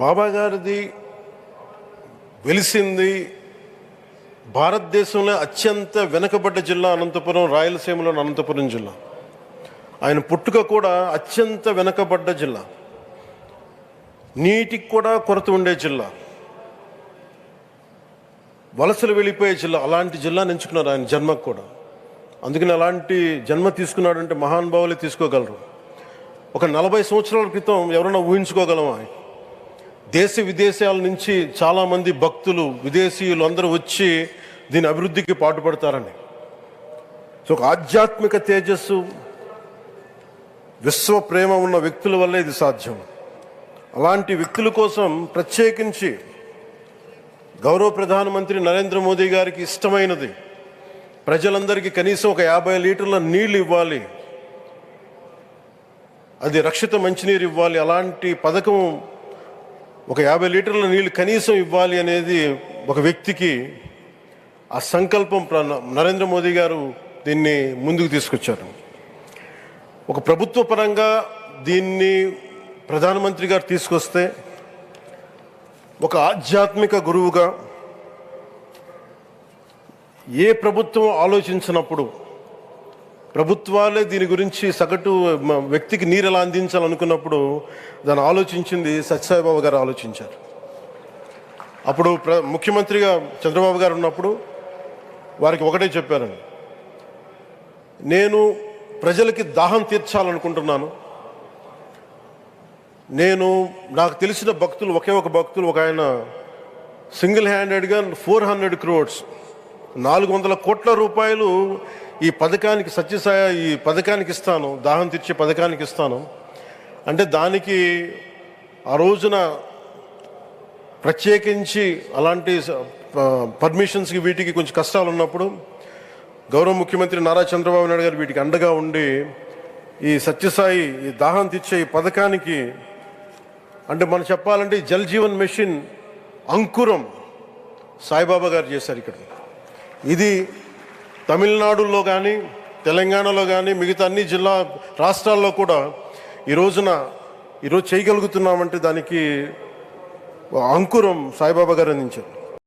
బాబా గారిది వెలిసింది భారతదేశంలో అత్యంత వెనుకబడ్డ జిల్లా అనంతపురం, రాయలసీమలోని అనంతపురం జిల్లా. ఆయన పుట్టుక కూడా అత్యంత వెనుకబడ్డ జిల్లా, నీటికి కూడా కొరత ఉండే జిల్లా, వలసలు వెళ్ళిపోయే జిల్లా. అలాంటి జిల్లాని ఎంచుకున్నారు ఆయన జన్మకు కూడా. అందుకని అలాంటి జన్మ తీసుకున్నాడంటే మహానుభావులే తీసుకోగలరు. ఒక 40 సంవత్సరాల క్రితం ఎవరైనా ఊహించుకోగలమా? దేశ విదేశాల నుంచి చాలామంది భక్తులు, విదేశీయులు అందరూ వచ్చి దీని అభివృద్ధికి పాటుపడతారని. సో ఒక ఆధ్యాత్మిక తేజస్సు, విశ్వ ప్రేమ ఉన్న వ్యక్తుల వల్లే ఇది సాధ్యం. అలాంటి వ్యక్తుల కోసం ప్రత్యేకించి గౌరవ ప్రధానమంత్రి నరేంద్ర మోదీ గారికి ఇష్టమైనది ప్రజలందరికీ కనీసం ఒక 50 లీటర్ల నీళ్లు ఇవ్వాలి, అది రక్షిత మంచినీరు ఇవ్వాలి. అలాంటి పథకం, ఒక 50 లీటర్ల నీళ్లు కనీసం ఇవ్వాలి అనేది ఒక వ్యక్తికి ఆ సంకల్పం నరేంద్ర మోదీ గారు దీన్ని ముందుకు తీసుకొచ్చారు. ఒక ప్రభుత్వ పరంగా దీన్ని ప్రధానమంత్రి గారు తీసుకొస్తే, ఒక ఆధ్యాత్మిక గురువుగా ఏ ప్రభుత్వం ఆలోచించినప్పుడు, ప్రభుత్వాలే దీని గురించి సగటు వ్యక్తికి నీరు ఎలా అందించాలనుకున్నప్పుడు దాన్ని ఆలోచించింది సత్యసాయిబాబా గారు ఆలోచించారు. అప్పుడు ముఖ్యమంత్రిగా చంద్రబాబు గారు ఉన్నప్పుడు వారికి ఒకటే చెప్పారండి, నేను ప్రజలకి దాహం తీర్చాలనుకుంటున్నాను. నాకు తెలిసిన భక్తులు, ఒకే ఒక భక్తులు, ఒక ఆయన సింగిల్ హ్యాండెడ్గా 400 crores 400 కోట్ల రూపాయలు ఈ పథకానికి, సత్యసాయి ఈ పథకానికి ఇస్తాను, దాహం తీర్చే పథకానికి ఇస్తాను అంటే, దానికి ఆ రోజున ప్రత్యేకించి అలాంటి పర్మిషన్స్కి వీటికి కొంచెం కష్టాలు ఉన్నప్పుడు గౌరవ ముఖ్యమంత్రి నారా చంద్రబాబు నాయుడు గారు వీటికి అండగా ఉండి ఈ సత్యసాయి, ఈ దాహం తీర్చే ఈ పథకానికి, అంటే మనం చెప్పాలంటే ఈ జల్ జీవన్ మిషన్ అంకురం సాయిబాబా గారు చేశారు ఇక్కడ. ఇది తమిళనాడులో కానీ, తెలంగాణలో కానీ, మిగతా అన్ని రాష్ట్రాల్లో కూడా ఈరోజు చేయగలుగుతున్నామంటే దానికి అంకురం సాయిబాబా గారు అందించారు.